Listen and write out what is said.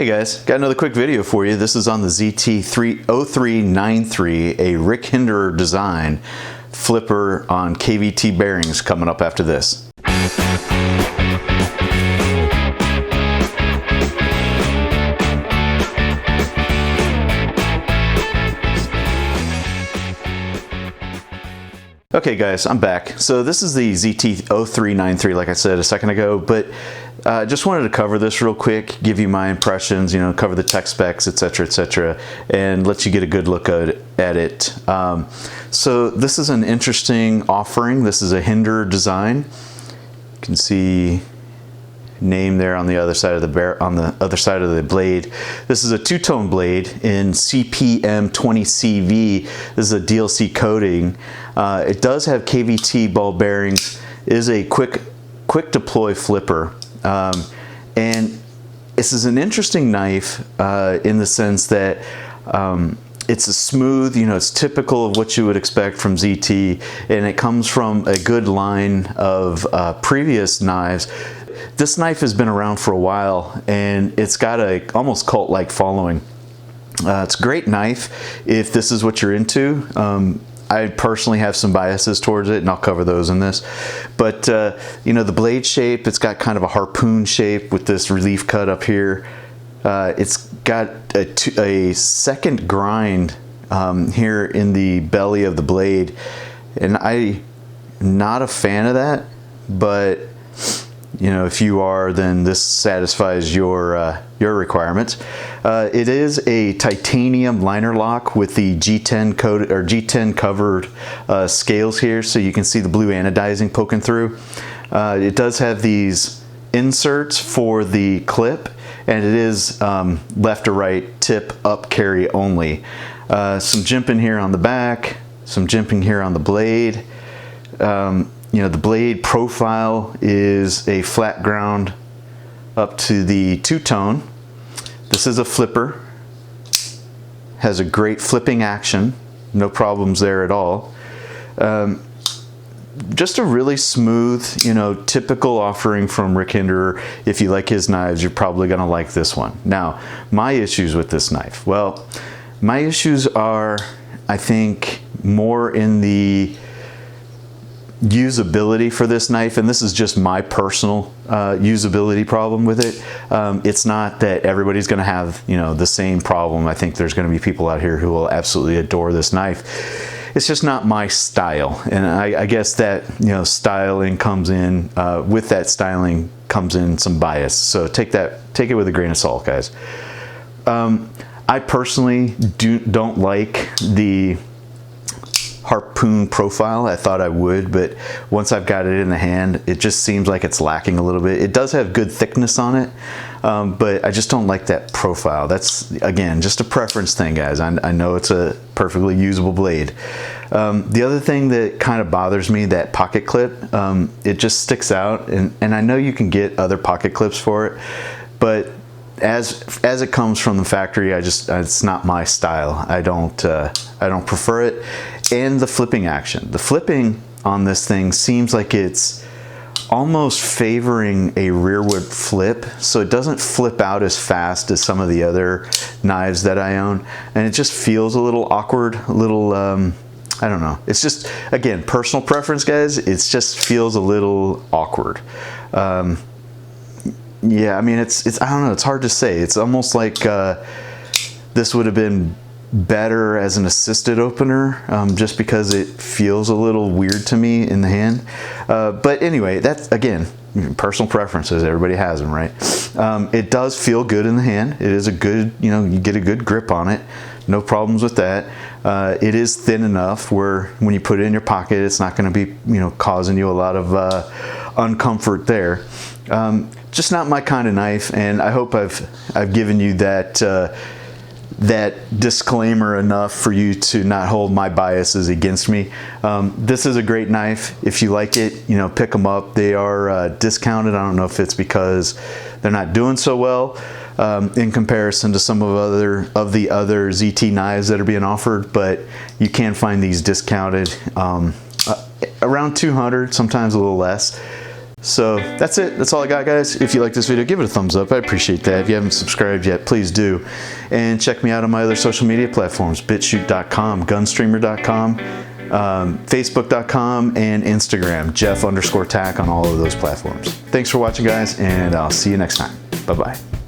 Hey guys, got another quick video for you. This is on the ZT0393, a Rick Hinderer design flipper on KVT bearings, coming up after this. Okay guys, I'm back. So this is the ZT0393, like I said a second ago, but just wanted to cover this real quick, give you my impressions, cover the tech specs, etc., and let you get a good look at it. So this is an interesting offering. This is a Hinderer design. You can see name there on the other side of the blade. This is a two-tone blade in CPM 20CV. This is a DLC coating. It does have KVT ball bearings. It is a quick deploy flipper, and this is an interesting knife in the sense that it's a smooth, it's typical of what you would expect from ZT, and it comes from a good line of previous knives. This knife has been around for a while, and it's got a almost cult-like following. It's a great knife if this is what you're into. I personally have some biases towards it, and I'll cover those in this. But the blade shape, it's got kind of a harpoon shape with this relief cut up here. It's got a second grind here in the belly of the blade, and I'm not a fan of that, but if you are, then this satisfies your requirements. It is a titanium liner lock with the G10 coated or G10 covered scales here, so you can see the blue anodizing poking through. It does have these inserts for the clip, and it is left to right tip up carry only. Some jimping here on the back, some jimping here on the blade. The blade profile is a flat ground up to the two-tone. This is a flipper. Has a great flipping action. No problems there at all. Just a really smooth, typical offering from Rick Hinderer. If you like his knives, you're probably going to like this one. Now, my issues with this knife. Well, my issues are, I think, more in the usability for this knife, and this is just my personal usability problem with it. It's not that everybody's going to have the same problem. I think there's going to be people out here who will absolutely adore this knife. It's just not my style, and I guess that styling comes in with that styling comes in some bias. So take it with a grain of salt, guys. I personally don't like the harpoon profile. I thought I would, but once I've got it in the hand, it just seems like it's lacking a little bit. It does have good thickness on it, but I just don't like that profile. That's, again, just a preference thing, guys. I know it's a perfectly usable blade. The other thing that kind of bothers me, that pocket clip, it just sticks out, and I know you can get other pocket clips for it, but as it comes from the factory, it's not my style. I don't prefer it. And the flipping action. The flipping on this thing seems like it's almost favoring a rearward flip, so it doesn't flip out as fast as some of the other knives that I own, and it just feels a little awkward, a little I don't know. It's just, again, personal preference, guys. It just feels a little awkward. Yeah, I mean, it's I don't know, it's hard to say. It's almost like this would have been better as an assisted opener, just because it feels a little weird to me in the hand. But anyway, that's, again, personal preferences. Everybody has them, right? It does feel good in the hand. It is a good, you get a good grip on it. No problems with that. It is thin enough where when you put it in your pocket, it's not going to be, causing you a lot of uncomfort there. Just not my kind of knife, and I hope I've given you that disclaimer enough for you to not hold my biases against me. This is a great knife. If you like it, pick them up. They are discounted. I don't know if it's because they're not doing so well in comparison to some of the other ZT knives that are being offered, but you can find these discounted around $200, sometimes a little less. So that's it. That's all I got, guys. If you like this video, give it a thumbs up. I appreciate that. If you haven't subscribed yet, please do. And check me out on my other social media platforms, BitChute.com, Gunstreamer.com, Facebook.com, and Instagram, Jeff_tack on all of those platforms. Thanks for watching, guys, and I'll see you next time. Bye-bye.